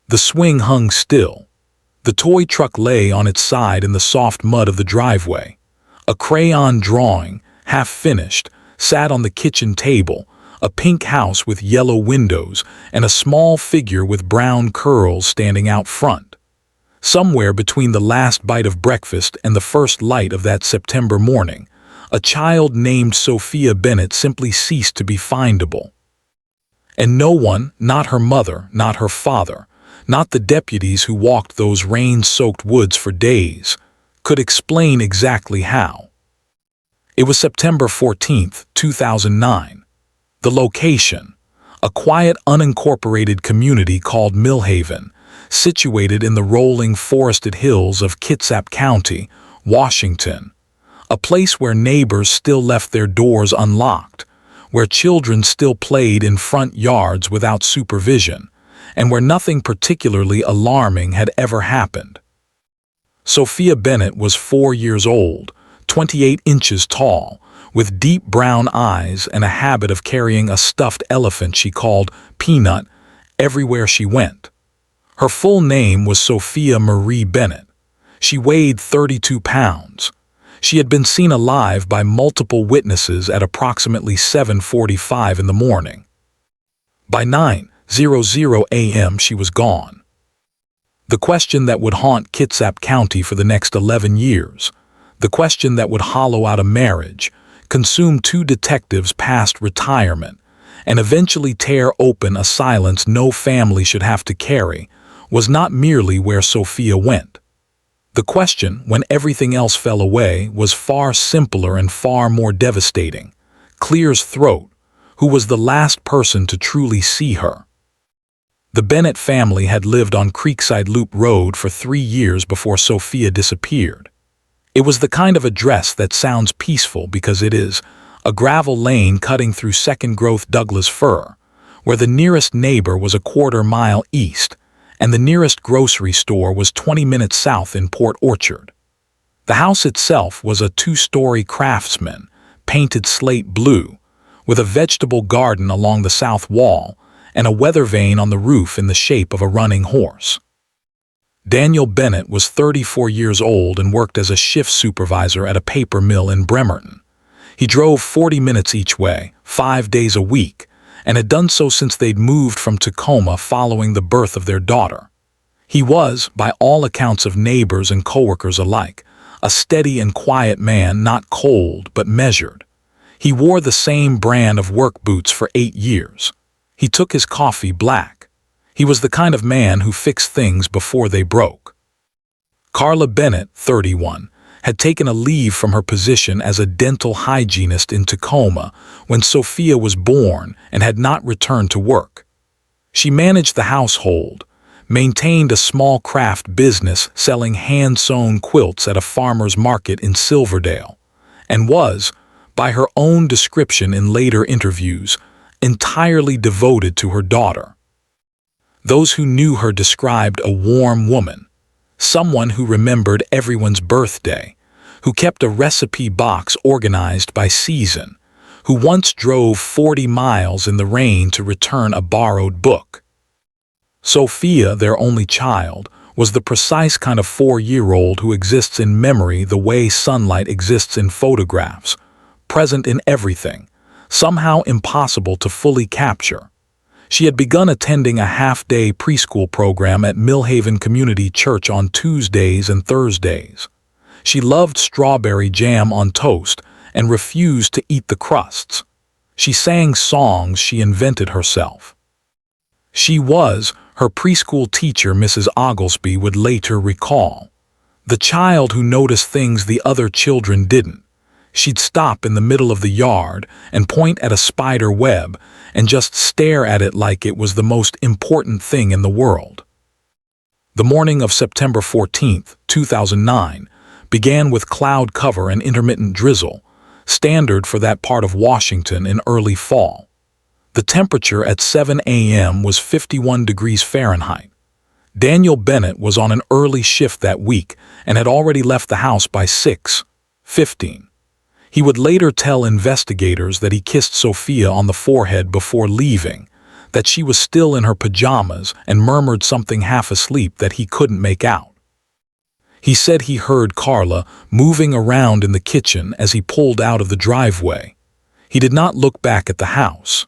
The swing hung still. The toy truck lay on its side in the soft mud of the driveway. A crayon drawing, half finished, sat on the kitchen table, a pink house with yellow windows and a small figure with brown curls standing out front. Somewhere between the last bite of breakfast and the first light of that September morning, a child named Sophia Bennett simply ceased to be findable. And no one, not her mother, not her father, not the deputies who walked those rain-soaked woods for days, could explain exactly how. It was September 14th, 2009. The location, a quiet, unincorporated community called Millhaven, situated in the rolling forested hills of Kitsap County, Washington, a place where neighbors still left their doors unlocked, where children still played in front yards without supervision, and where nothing particularly alarming had ever happened. Sophia Bennett was 4 years old, 28 inches tall, with deep brown eyes and a habit of carrying a stuffed elephant she called Peanut everywhere she went. Her full name was Sophia Marie Bennett. She weighed 32 pounds. She had been seen alive by multiple witnesses at approximately 7:45 in the morning. By 9:00 a.m. she was gone. The question that would haunt Kitsap County for the next 11 years, the question that would hollow out a marriage, consume 2 detectives past retirement, and eventually tear open a silence no family should have to carry, was not merely where Sophia went. The question, when everything else fell away, was far simpler and far more devastating. Clear's throat. Who was the last person to truly see her? The Bennett family had lived on Creekside Loop Road for 3 years before Sophia disappeared. It was the kind of address that sounds peaceful because it is, a gravel lane cutting through second-growth Douglas fir, where the nearest neighbor was a quarter-mile east, and the nearest grocery store was 20 minutes south in Port Orchard. The house itself was a 2-story Craftsman, painted slate blue, with a vegetable garden along the south wall and a weather vane on the roof in the shape of a running horse. Daniel Bennett was 34 years old and worked as a shift supervisor at a paper mill in Bremerton. He drove 40 minutes each way, 5 days a week, and had done so since they'd moved from Tacoma following the birth of their daughter. He was, by all accounts of neighbors and coworkers alike, a steady and quiet man, not cold but measured. He wore the same brand of work boots for 8 years. He took his coffee black. He was the kind of man who fixed things before they broke. Carla Bennett, 31, had taken a leave from her position as a dental hygienist in Tacoma when Sophia was born and had not returned to work. She managed the household, maintained a small craft business selling hand-sewn quilts at a farmer's market in Silverdale, and was, by her own description in later interviews, entirely devoted to her daughter. Those who knew her described a warm woman, someone who remembered everyone's birthday, who kept a recipe box organized by season, who once drove 40 miles in the rain to return a borrowed book. Sophia, their only child, was the precise kind of 4-year-old who exists in memory the way sunlight exists in photographs, present in everything, somehow impossible to fully capture. She had begun attending a half-day preschool program at Millhaven Community Church on Tuesdays and Thursdays. She loved strawberry jam on toast and refused to eat the crusts. She sang songs she invented herself. She was, her preschool teacher Mrs. Oglesby would later recall, the child who noticed things the other children didn't. She'd stop in the middle of the yard and point at a spider web and just stare at it like it was the most important thing in the world. The morning of September 14th, 2009, began with cloud cover and intermittent drizzle, standard for that part of Washington in early fall. The temperature at 7 a.m. was 51 degrees Fahrenheit. Daniel Bennett was on an early shift that week and had already left the house by 6:15. He would later tell investigators that he kissed Sophia on the forehead before leaving, that she was still in her pajamas and murmured something half asleep that he couldn't make out. He said he heard Carla moving around in the kitchen as he pulled out of the driveway. He did not look back at the house.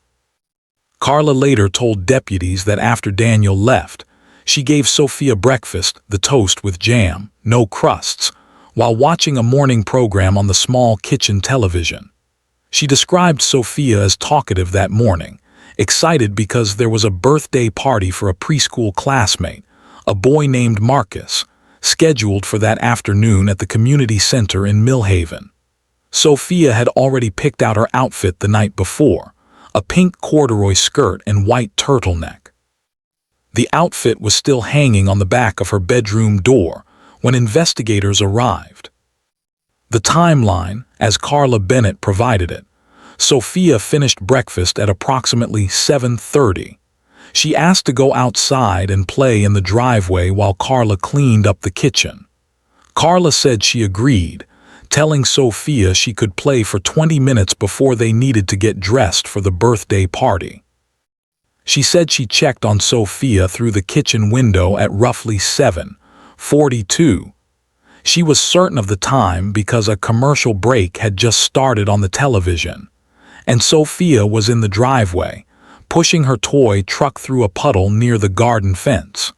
Carla later told deputies that after Daniel left, she gave Sophia breakfast, the toast with jam, no crusts, while watching a morning program on the small kitchen television. She described Sophia as talkative that morning, excited because there was a birthday party for a preschool classmate, a boy named Marcus, scheduled for that afternoon at the community center in Millhaven. Sophia had already picked out her outfit the night before, a pink corduroy skirt and white turtleneck. The outfit was still hanging on the back of her bedroom door when investigators arrived. The timeline, as Carla Bennett provided it: Sophia finished breakfast at approximately 7:30. She asked to go outside and play in the driveway while Carla cleaned up the kitchen. Carla said she agreed, telling Sophia she could play for 20 minutes before they needed to get dressed for the birthday party. She said she checked on Sophia through the kitchen window at roughly 7:42. She was certain of the time because a commercial break had just started on the television, and Sophia was in the driveway, pushing her toy truck through a puddle near the garden fence.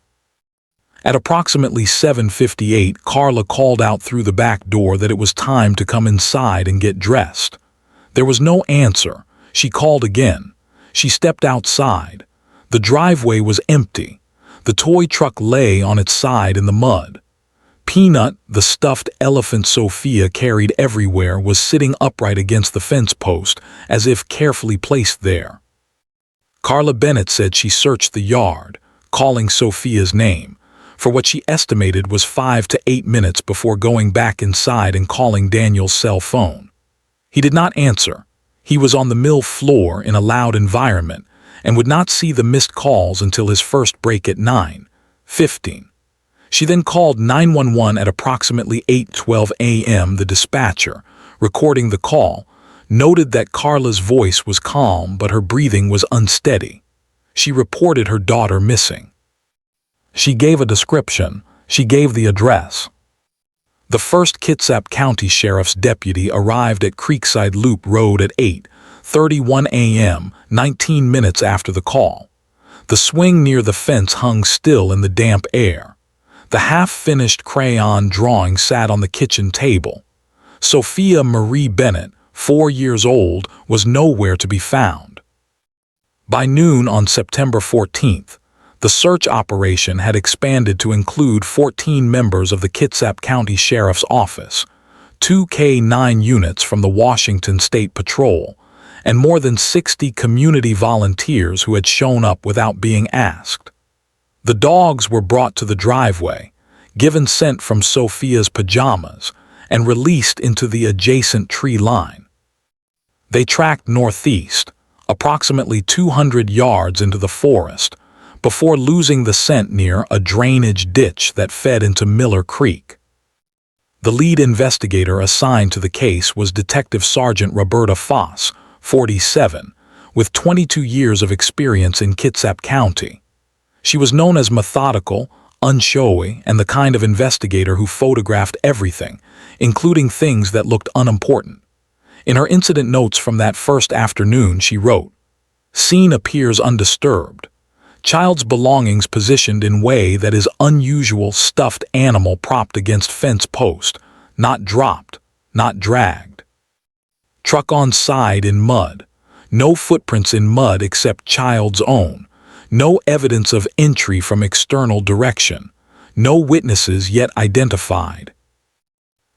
At approximately 7:58, Carla called out through the back door that it was time to come inside and get dressed. There was no answer. She called again. She stepped outside. The driveway was empty. The toy truck lay on its side in the mud. Peanut, the stuffed elephant Sophia carried everywhere, was sitting upright against the fence post, as if carefully placed there. Carla Bennett said she searched the yard, calling Sophia's name, for what she estimated was 5 to 8 minutes before going back inside and calling Daniel's cell phone. He did not answer. He was on the mill floor in a loud environment and would not see the missed calls until his first break at 9:15. She then called 911 at approximately 8:12 a.m. The dispatcher, recording the call, noted that Carla's voice was calm but her breathing was unsteady. She reported her daughter missing. She gave a description. She gave the address. The first Kitsap County Sheriff's deputy arrived at Creekside Loop Road at 8:31 a.m., 19 minutes after the call. The swing near the fence hung still in the damp air. The half-finished crayon drawing sat on the kitchen table. Sophia Marie Bennett, 4 years old, was nowhere to be found. By noon on September 14th, the search operation had expanded to include 14 members of the Kitsap County Sheriff's Office, 2 K-9 units from the Washington State Patrol, and more than 60 community volunteers who had shown up without being asked. The dogs were brought to the driveway, given scent from Sophia's pajamas, and released into the adjacent tree line. They tracked northeast, approximately 200 yards into the forest, before losing the scent near a drainage ditch that fed into Miller Creek. The lead investigator assigned to the case was Detective Sergeant Roberta Foss, 47, with 22 years of experience in Kitsap County. She was known as methodical, unshowy, and the kind of investigator who photographed everything, including things that looked unimportant. In her incident notes from that first afternoon, she wrote, "Scene appears undisturbed. Child's belongings positioned in way that is unusual, stuffed animal propped against fence post, not dropped, not dragged. Truck on side in mud. No footprints in mud except child's own. No evidence of entry from external direction. No witnesses yet identified."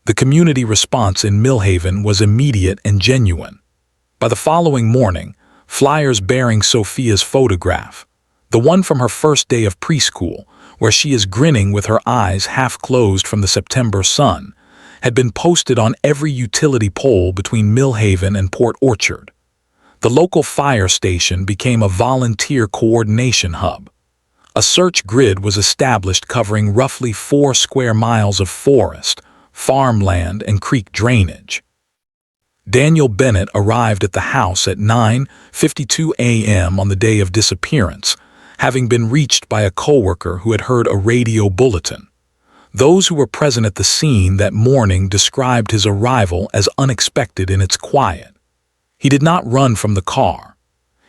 The community response in Millhaven was immediate and genuine. By the following morning, flyers bearing Sophia's photograph, the one from her first day of preschool, where she is grinning with her eyes half closed from the September sun, had been posted on every utility pole between Millhaven and Port Orchard. The local fire station became a volunteer coordination hub. A search grid was established covering roughly 4 square miles of forest, farmland, and creek drainage. Daniel Bennett arrived at the house at 9:52 a.m. on the day of disappearance, having been reached by a coworker who had heard a radio bulletin. Those who were present at the scene that morning described his arrival as unexpected in its quiet. He did not run from the car.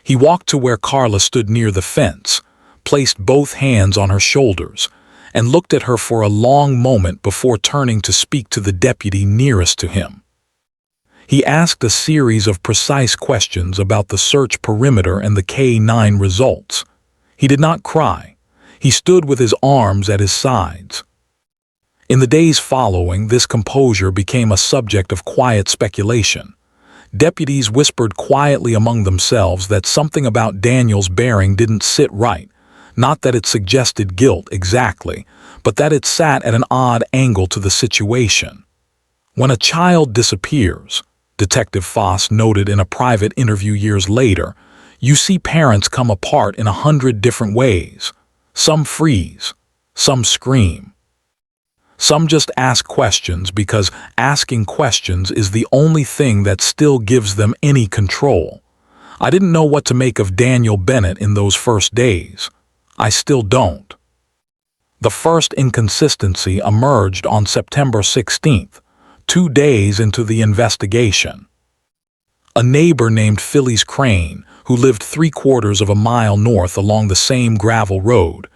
He walked to where Carla stood near the fence, placed both hands on her shoulders, and looked at her for a long moment before turning to speak to the deputy nearest to him. He asked a series of precise questions about the search perimeter and the K-9 results. He did not cry. He stood with his arms at his sides. In the days following, this composure became a subject of quiet speculation. Deputies whispered quietly among themselves that something about Daniel's bearing didn't sit right, not that it suggested guilt exactly, but that it sat at an odd angle to the situation. When a child disappears, Detective Foss noted in a private interview years later, you see parents come apart in 100 different ways. Some freeze, some scream. Some just ask questions because asking questions is the only thing that still gives them any control. I didn't know what to make of Daniel Bennett in those first days. I still don't. The first inconsistency emerged on September 16th, 2 days into the investigation. A neighbor named Phyllis Crane, who lived 3/4 of a mile north along the same gravel road,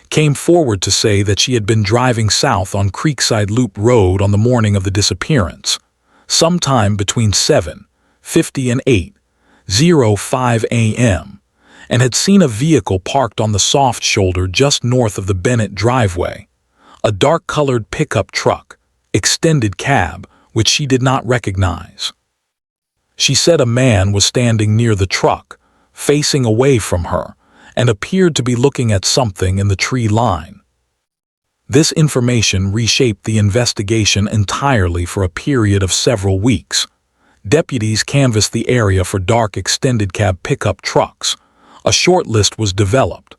came forward to say that she had been driving south on Creekside Loop Road on the morning of the disappearance, sometime between 7:50 and 8:05 a.m., and had seen a vehicle parked on the soft shoulder just north of the Bennett driveway, a dark-colored pickup truck, extended cab, which she did not recognize. She said a man was standing near the truck, facing away from her, and appeared to be looking at something in the tree line. This information reshaped the investigation entirely for a period of several weeks. Deputies canvassed the area for dark extended cab pickup trucks. A short list was developed.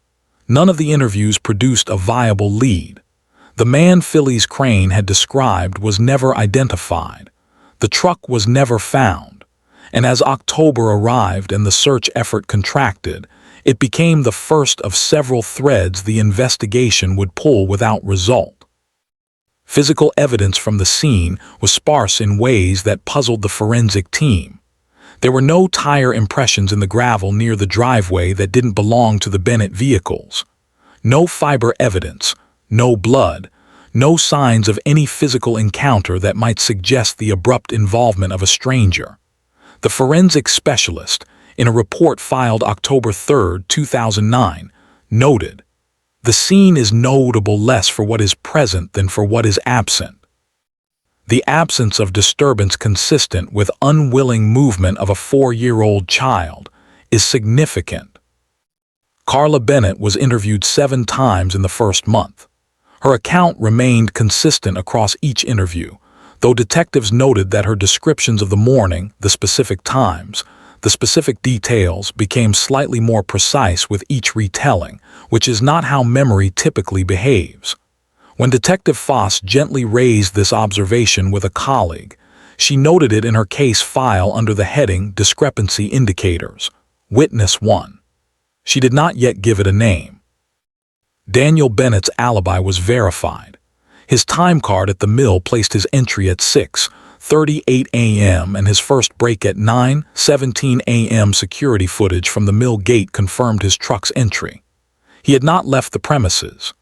None of the interviews produced a viable lead. The man Phyllis Crane had described was never identified. The truck was never found. And as October arrived and the search effort contracted, it became the first of several threads the investigation would pull without result. Physical evidence from the scene was sparse in ways that puzzled the forensic team. There were no tire impressions in the gravel near the driveway that didn't belong to the Bennett vehicles. No fiber evidence, no blood, no signs of any physical encounter that might suggest the abrupt involvement of a stranger. The forensic specialist, in a report filed October 3, 2009, noted, "The scene is notable less for what is present than for what is absent. The absence of disturbance consistent with unwilling movement of a 4-year-old child is significant." Carla Bennett was interviewed 7 times in the first month. Her account remained consistent across each interview, though detectives noted that her descriptions of the morning, the specific times, the specific details became slightly more precise with each retelling, which is not how memory typically behaves. When Detective Foss gently raised this observation with a colleague, she noted it in her case file under the heading Discrepancy Indicators, Witness 1. She did not yet give it a name. Daniel Bennett's alibi was verified. His time card at the mill placed his entry at 6:38 a.m. and his first break at 9:17 a.m. Security footage from the mill gate confirmed his truck's entry. He had not left the premises.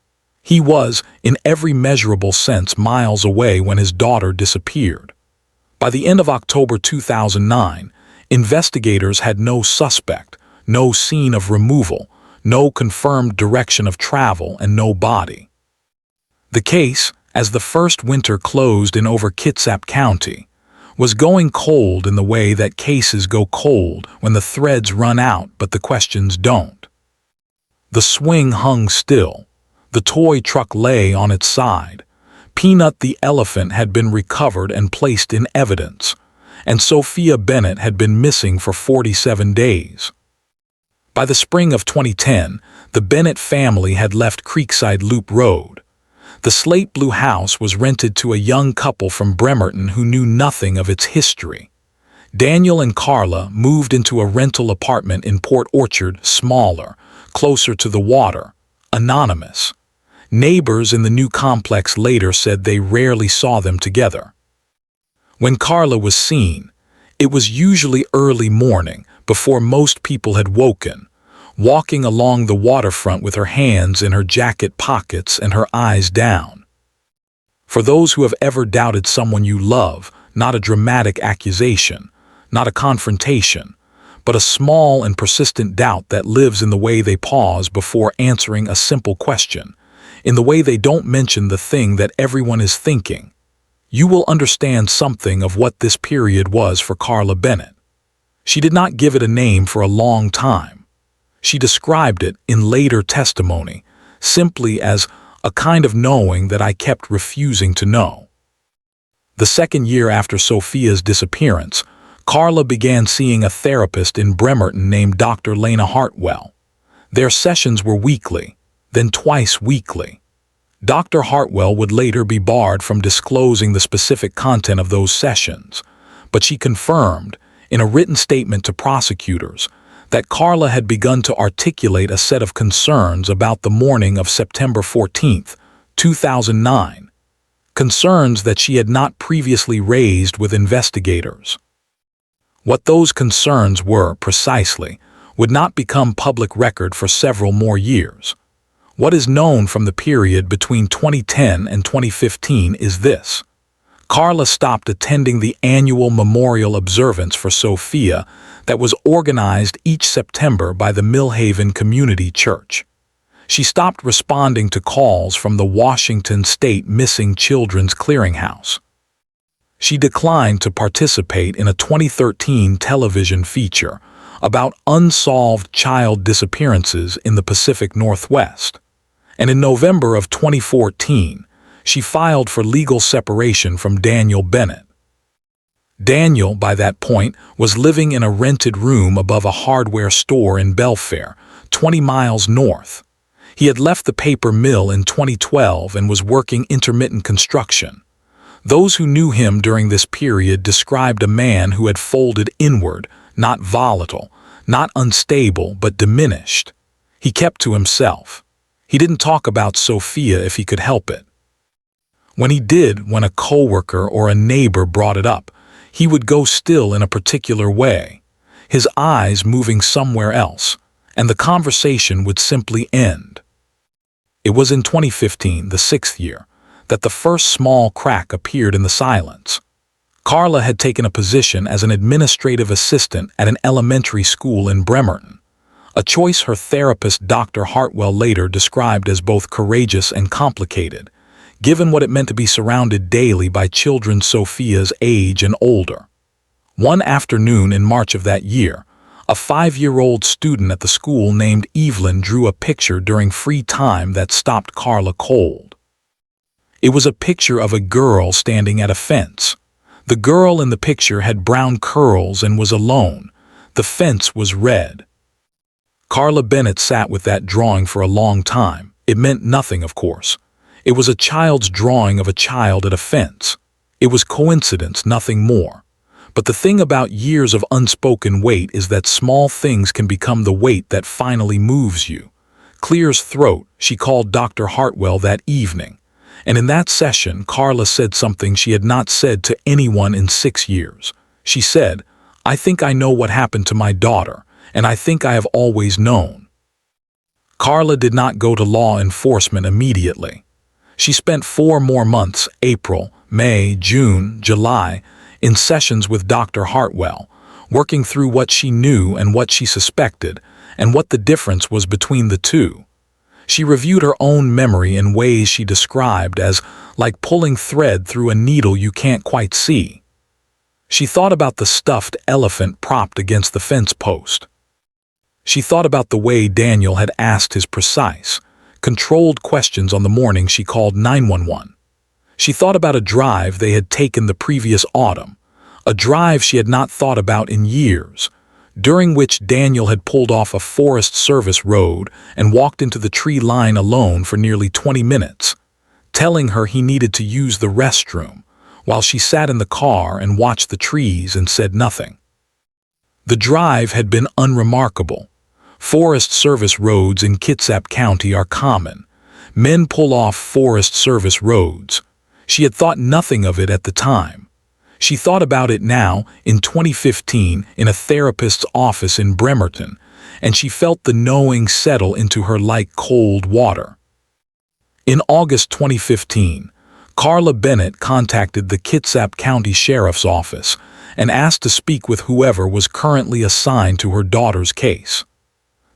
He was, in every measurable sense, miles away when his daughter disappeared. By the end of October 2009, investigators had no suspect, no scene of removal, no confirmed direction of travel, and no body. The case, as the first winter closed in over Kitsap County, was going cold in the way that cases go cold when the threads run out but the questions don't. The swing hung still. The toy truck lay on its side. Peanut the elephant had been recovered and placed in evidence, and Sophia Bennett had been missing for 47 days. By the spring of 2010, the Bennett family had left Creekside Loop Road. The slate blue house was rented to a young couple from Bremerton who knew nothing of its history. Daniel and Carla moved into a rental apartment in Port Orchard, smaller, closer to the water, anonymous. Neighbors in the new complex later said they rarely saw them together. When Carla was seen, it was usually early morning before most people had woken, walking along the waterfront with her hands in her jacket pockets and her eyes down. For those who have ever doubted someone you love, not a dramatic accusation, not a confrontation, but a small and persistent doubt that lives in the way they pause before answering a simple question, in the way they don't mention the thing that everyone is thinking, you will understand something of what this period was for Carla Bennett. She did not give it a name for a long time. She described it in later testimony simply as a kind of knowing that I kept refusing to know. The second year after Sophia's disappearance, Carla began seeing a therapist in Bremerton named Dr. Lena Hartwell. Their sessions were weekly, then twice weekly. Dr. Hartwell would later be barred from disclosing the specific content of those sessions, but she confirmed, in a written statement to prosecutors, that Carla had begun to articulate a set of concerns about the morning of September 14, 2009, concerns that she had not previously raised with investigators. What those concerns were, precisely, would not become public record for several more years. What is known from the period between 2010 and 2015 is this. Carla stopped attending the annual memorial observance for Sophia that was organized each September by the Millhaven Community Church. She stopped responding to calls from the Washington State Missing Children's Clearinghouse. She declined to participate in a 2013 television feature about unsolved child disappearances in the Pacific Northwest. And in November of 2014, she filed for legal separation from Daniel Bennett. Daniel, by that point, was living in a rented room above a hardware store in Belfair, 20 miles north. He had left the paper mill in 2012 and was working intermittent construction. Those who knew him during this period described a man who had folded inward, not volatile, not unstable, but diminished. He kept to himself. He didn't talk about Sophia if he could help it. When he did, when a coworker or a neighbor brought it up, he would go still in a particular way, his eyes moving somewhere else, and the conversation would simply end. It was in 2015, the 6th year, that the first small crack appeared in the silence. Carla had taken a position as an administrative assistant at an elementary school in Bremerton, a choice her therapist Dr. Hartwell later described as both courageous and complicated, given what it meant to be surrounded daily by children Sophia's age and older. One afternoon in March of that year, a 5-year-old student at the school named Evelyn drew a picture during free time that stopped Carla cold. It was a picture of a girl standing at a fence. The girl in the picture had brown curls and was alone. The fence was red. Carla Bennett sat with that drawing for a long time. It meant nothing, of course. It was a child's drawing of a child at a fence. It was coincidence, nothing more. But the thing about years of unspoken weight is that small things can become the weight that finally moves you. Clear's throat, she called Dr. Hartwell that evening. And in that session, Carla said something she had not said to anyone in 6 years. She said, "I think I know what happened to my daughter, and I think I have always known." Carla did not go to law enforcement immediately. She spent 4 more months, April, May, June, July, in sessions with Dr. Hartwell, working through what she knew and what she suspected, and what the difference was between the two. She reviewed her own memory in ways she described as like pulling thread through a needle you can't quite see. She thought about the stuffed elephant propped against the fence post. She thought about the way Daniel had asked his precise, controlled questions on the morning she called 911. She thought about a drive they had taken the previous autumn, a drive she had not thought about in years, during which Daniel had pulled off a Forest Service road and walked into the tree line alone for nearly 20 minutes, telling her he needed to use the restroom, while she sat in the car and watched the trees and said nothing. The drive had been unremarkable. Forest Service roads in Kitsap County are common. Men pull off Forest Service roads. She had thought nothing of it at the time. She thought about it now, in 2015, in a therapist's office in Bremerton, and she felt the knowing settle into her like cold water. In August 2015, Carla Bennett contacted the Kitsap County Sheriff's Office and asked to speak with whoever was currently assigned to her daughter's case.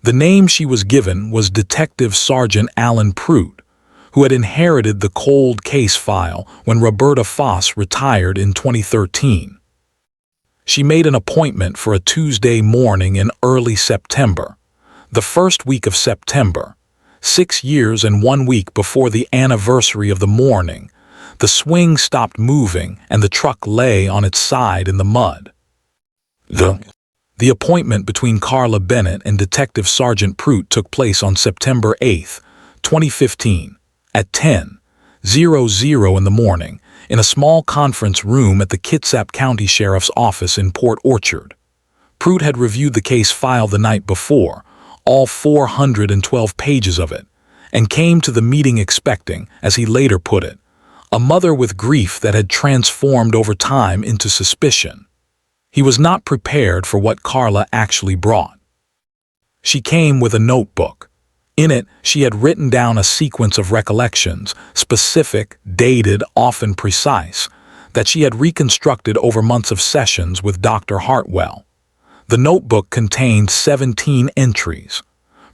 The name she was given was Detective Sergeant Alan Pruitt, who had inherited the cold case file when Roberta Foss retired in 2013. She made an appointment for a Tuesday morning in early September, the first week of September, 6 years and 1 week before the anniversary of the morning. The swing stopped moving and the truck lay on its side in the mud. The appointment between Carla Bennett and Detective Sergeant Pruitt took place on September 8, 2015, at 10:00 in the morning, in a small conference room at the Kitsap County Sheriff's Office in Port Orchard. Pruitt had reviewed the case file the night before, all 412 pages of it, and came to the meeting expecting, as he later put it, a mother with grief that had transformed over time into suspicion. He was not prepared for what Carla actually brought. She came with a notebook. In it, she had written down a sequence of recollections, specific, dated, often precise, that she had reconstructed over months of sessions with Dr. Hartwell. The notebook contained 17 entries.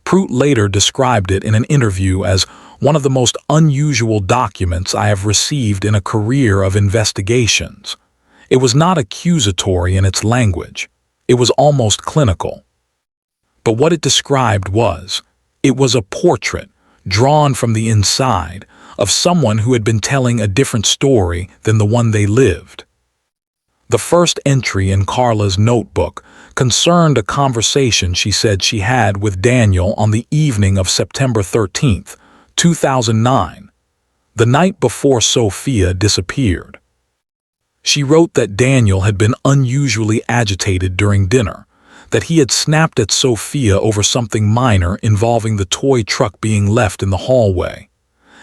Pruitt later described it in an interview as one of the most unusual documents I have received in a career of investigations. It was not accusatory in its language. It was almost clinical. But what it described was, it was a portrait, drawn from the inside, of someone who had been telling a different story than the one they lived. The first entry in Carla's notebook concerned a conversation she said she had with Daniel on the evening of September 13, 2009, the night before Sophia disappeared. She wrote that Daniel had been unusually agitated during dinner, that he had snapped at Sophia over something minor involving the toy truck being left in the hallway,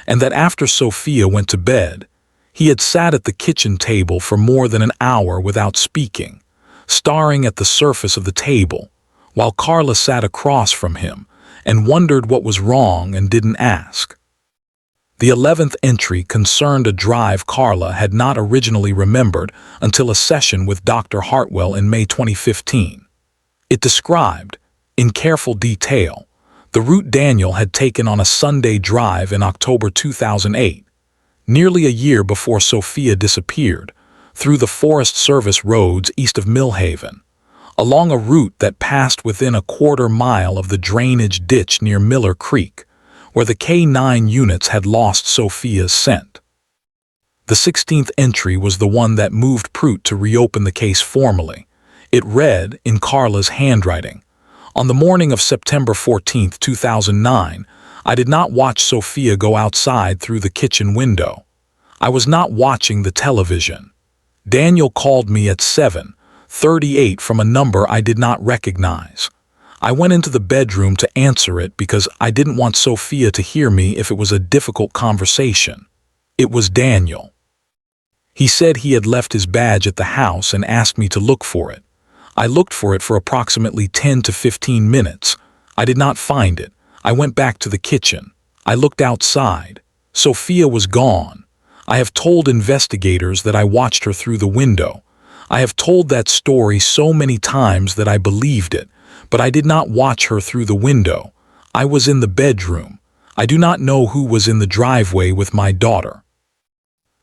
and that after Sophia went to bed, he had sat at the kitchen table for more than an hour without speaking, staring at the surface of the table, while Carla sat across from him and wondered what was wrong and didn't ask. The 11th entry concerned a drive Carla had not originally remembered until a session with Dr. Hartwell in May 2015. It described, in careful detail, the route Daniel had taken on a Sunday drive in October 2008, nearly a year before Sophia disappeared, through the Forest Service roads east of Millhaven, along a route that passed within a quarter-mile of the drainage ditch near Miller Creek, where the K9 units had lost Sophia's scent. The 16th entry was the one that moved Pruitt to reopen the case formally. It read, in Carla's handwriting, "On the morning of September 14, 2009, I did not watch Sophia go outside through the kitchen window. I was not watching the television. Daniel called me at 7:38 from a number I did not recognize. I went into the bedroom to answer it because I didn't want Sophia to hear me if it was a difficult conversation. It was Daniel. He said he had left his badge at the house and asked me to look for it. I looked for it for approximately 10 to 15 minutes. I did not find it. I went back to the kitchen. I looked outside. Sophia was gone. I have told investigators that I watched her through the window. I have told that story so many times that I believed it, but I did not watch her through the window. I was in the bedroom. I do not know who was in the driveway with my daughter."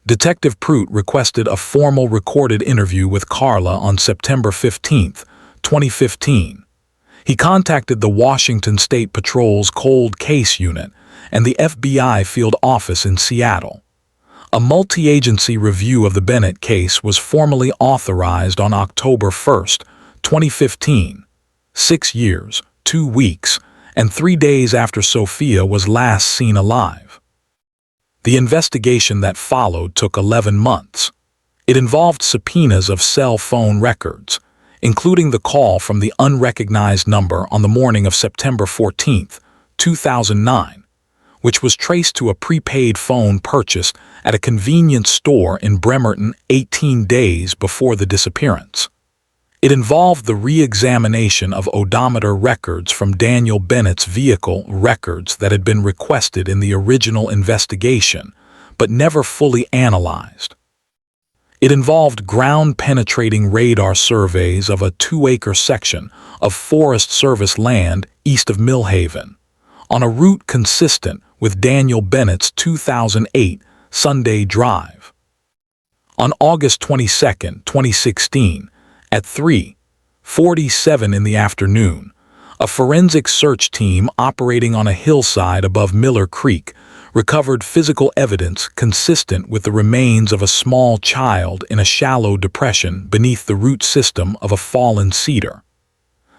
Detective Pruitt requested a formal recorded interview with Carla on September 15, 2015. He contacted the Washington State Patrol's Cold Case Unit and the FBI field office in Seattle. A multi-agency review of the Bennett case was formally authorized on October 1, 2015, 6 years, 2 weeks, and 3 days after Sophia was last seen alive. The investigation that followed took 11 months. It involved subpoenas of cell phone records, including the call from the unrecognized number on the morning of September 14, 2009, which was traced to a prepaid phone purchased at a convenience store in Bremerton 18 days before the disappearance. It involved the re-examination of odometer records from Daniel Bennett's vehicle, records that had been requested in the original investigation, but never fully analyzed. It involved ground-penetrating radar surveys of a 2-acre section of Forest Service land east of Millhaven, on a route consistent with Daniel Bennett's 2008 Sunday drive. On August 22, 2016, at 3:47 in the afternoon, a forensic search team operating on a hillside above Miller Creek recovered physical evidence consistent with the remains of a small child in a shallow depression beneath the root system of a fallen cedar.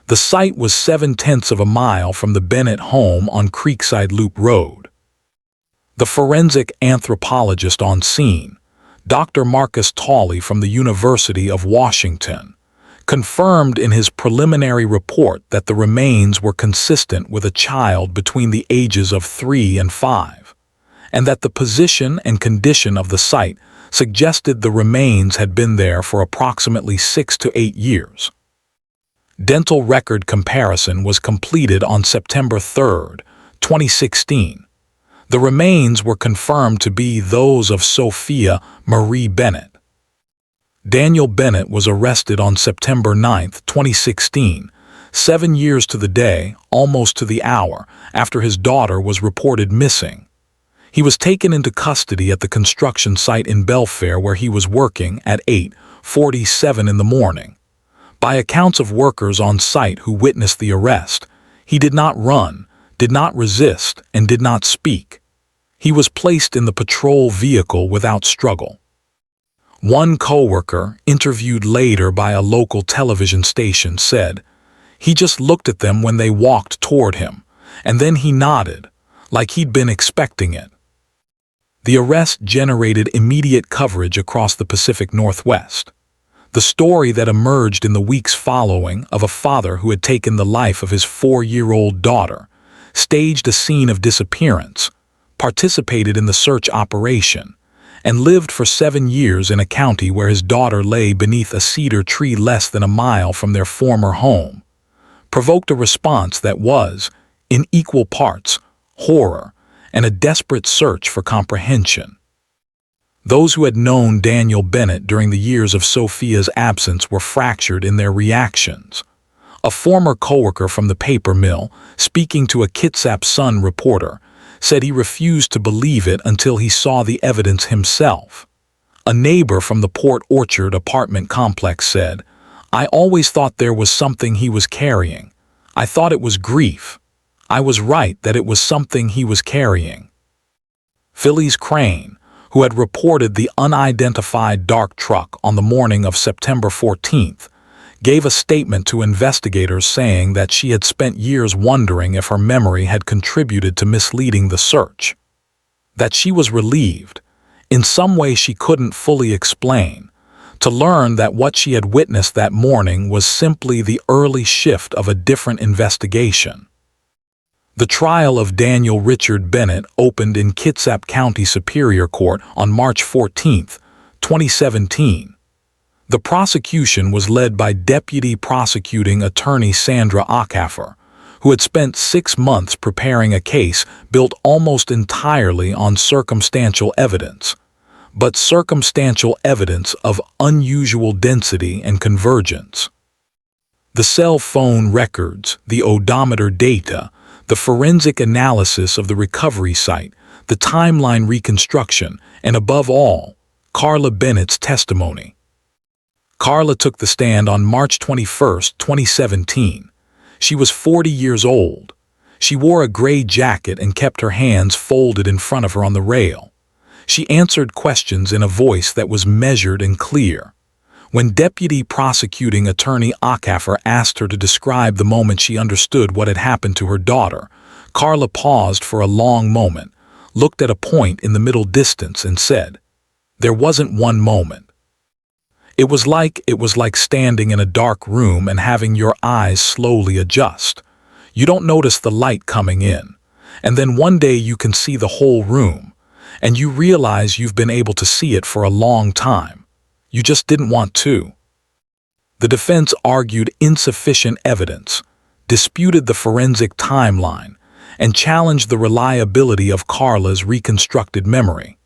The site was 7/10 of a mile from the Bennett home on Creekside Loop Road. The forensic anthropologist on scene, Dr. Marcus Tolley from the University of Washington, confirmed in his preliminary report that the remains were consistent with a child between the ages of 3 and 5, and that the position and condition of the site suggested the remains had been there for approximately 6 to 8 years. Dental record comparison was completed on September 3, 2016. The remains were confirmed to be those of Sophia Marie Bennett. Daniel Bennett was arrested on September 9, 2016, 7 years to the day, almost to the hour, after his daughter was reported missing. He was taken into custody at the construction site in Belfair where he was working at 8:47 in the morning. By accounts of workers on site who witnessed the arrest, he did not run, did not resist, and did not speak. He was placed in the patrol vehicle without struggle. One co-worker, interviewed later by a local television station, said, "He just looked at them when they walked toward him, and then he nodded, like he'd been expecting it." The arrest generated immediate coverage across the Pacific Northwest. The story that emerged in the weeks following of a father who had taken the life of his 4-year-old daughter, staged a scene of disappearance, participated in the search operation, and lived for 7 years in a county where his daughter lay beneath a cedar tree less than a mile from their former home, provoked a response that was, in equal parts, horror and a desperate search for comprehension. Those who had known Daniel Bennett during the years of Sophia's absence were fractured in their reactions. A former coworker from the paper mill, speaking to a Kitsap Sun reporter, said he refused to believe it until he saw the evidence himself. A neighbor from the Port Orchard apartment complex said, "I always thought there was something he was carrying. I thought it was grief. I was right that it was something he was carrying." Phyllis Crane, who had reported the unidentified dark truck on the morning of September 14th, gave a statement to investigators saying that she had spent years wondering if her memory had contributed to misleading the search. That she was relieved, in some way she couldn't fully explain, to learn that what she had witnessed that morning was simply the early shift of a different investigation. The trial of Daniel Richard Bennett opened in Kitsap County Superior Court on March 14, 2017. The prosecution was led by Deputy Prosecuting Attorney Sandra Ackafer, who had spent 6 months preparing a case built almost entirely on circumstantial evidence, but circumstantial evidence of unusual density and convergence. The cell phone records, the odometer data, the forensic analysis of the recovery site, the timeline reconstruction, and above all, Carla Bennett's testimony. Carla took the stand on March 21, 2017. She was 40 years old. She wore a gray jacket and kept her hands folded in front of her on the rail. She answered questions in a voice that was measured and clear. When Deputy Prosecuting Attorney Ackafer asked her to describe the moment she understood what had happened to her daughter, Carla paused for a long moment, looked at a point in the middle distance and said, "There wasn't one moment. It was like standing in a dark room and having your eyes slowly adjust. You don't notice the light coming in, and then one day you can see the whole room, and you realize you've been able to see it for a long time. You just didn't want to. The defense argued insufficient evidence, disputed the forensic timeline, and challenged the reliability of Carla's reconstructed memory.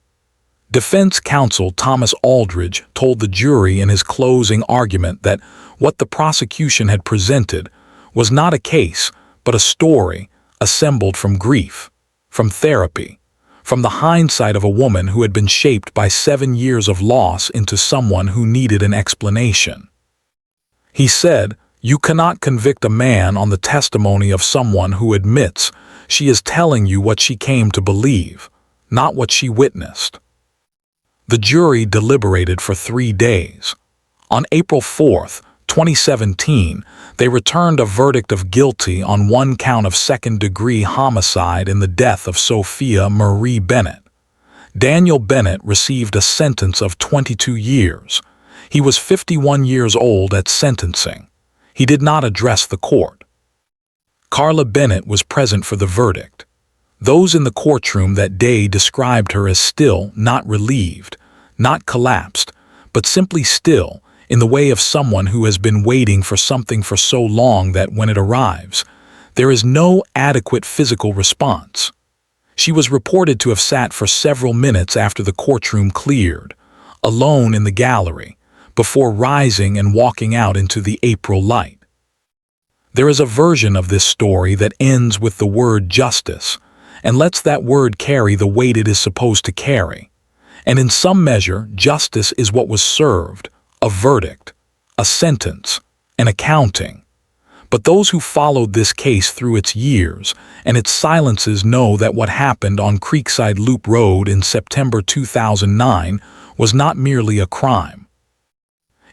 Defense counsel Thomas Aldridge told the jury in his closing argument that what the prosecution had presented was not a case, but a story assembled from grief, from therapy, from the hindsight of a woman who had been shaped by 7 years of loss into someone who needed an explanation. He said, "You cannot convict a man on the testimony of someone who admits she is telling you what she came to believe, not what she witnessed." The jury deliberated for 3 days. On April 4, 2017, they returned a verdict of guilty on 1 count of second-degree homicide in the death of Sophia Marie Bennett. Daniel Bennett received a sentence of 22 years. He was 51 years old at sentencing. He did not address the court. Carla Bennett was present for the verdict. Those in the courtroom that day described her as still, not relieved, not collapsed, but simply still, in the way of someone who has been waiting for something for so long that when it arrives, there is no adequate physical response. She was reported to have sat for several minutes after the courtroom cleared, alone in the gallery, before rising and walking out into the April light. There is a version of this story that ends with the word justice, and lets that word carry the weight it is supposed to carry. And in some measure, justice is what was served, a verdict, a sentence, an accounting. But those who followed this case through its years and its silences know that what happened on Creekside Loop Road in September 2009 was not merely a crime.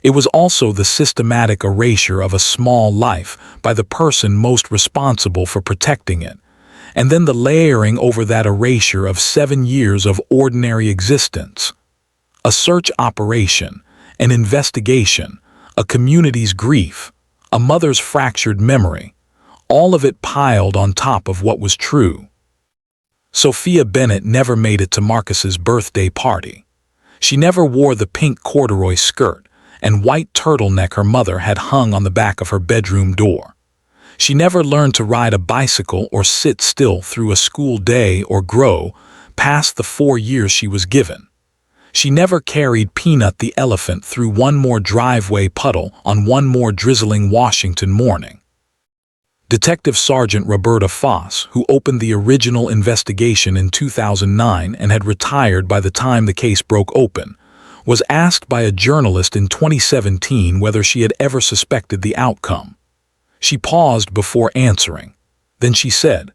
It was also the systematic erasure of a small life by the person most responsible for protecting it, and then the layering over that erasure of 7 years of ordinary existence. A search operation, an investigation, a community's grief, a mother's fractured memory, all of it piled on top of what was true. Sophia Bennett never made it to Marcus's birthday party. She never wore the pink corduroy skirt and white turtleneck her mother had hung on the back of her bedroom door. She never learned to ride a bicycle or sit still through a school day or grow past the 4 years she was given. She never carried Peanut the elephant through one more driveway puddle on one more drizzling Washington morning. Detective Sergeant Roberta Foss, who opened the original investigation in 2009 and had retired by the time the case broke open, was asked by a journalist in 2017 whether she had ever suspected the outcome. She paused before answering. Then she said,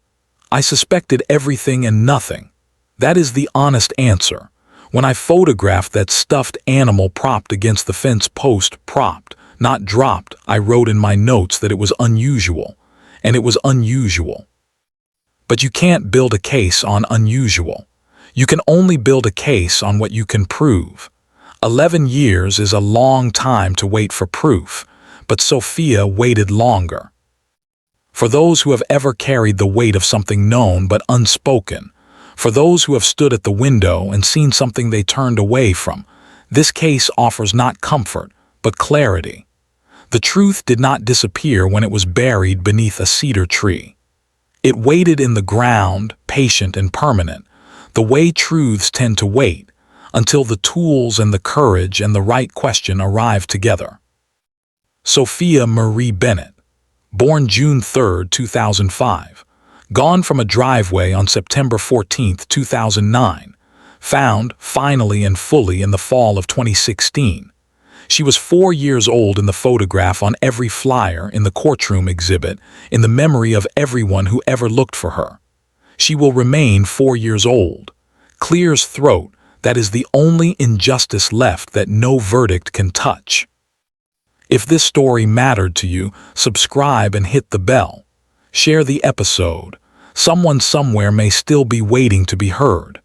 "I suspected everything and nothing. That is the honest answer. When I photographed that stuffed animal propped against the fence post, propped, not dropped, I wrote in my notes that it was unusual, and it was unusual." But you can't build a case on unusual. You can only build a case on what you can prove. 11 years is a long time to wait for proof, but Sophia waited longer. For those who have ever carried the weight of something known but unspoken, for those who have stood at the window and seen something they turned away from, this case offers not comfort, but clarity. The truth did not disappear when it was buried beneath a cedar tree. It waited in the ground, patient and permanent, the way truths tend to wait, until the tools and the courage and the right question arrive together. Sophia Marie Bennett, born June 3, 2005, gone from a driveway on September 14, 2009, found, finally and fully, in the fall of 2016. She was 4 years old in the photograph on every flyer, in the courtroom exhibit, in the memory of everyone who ever looked for her. She will remain 4 years old. Clears throat, that is the only injustice left that no verdict can touch. If this story mattered to you, subscribe and hit the bell. Share the episode. Someone somewhere may still be waiting to be heard.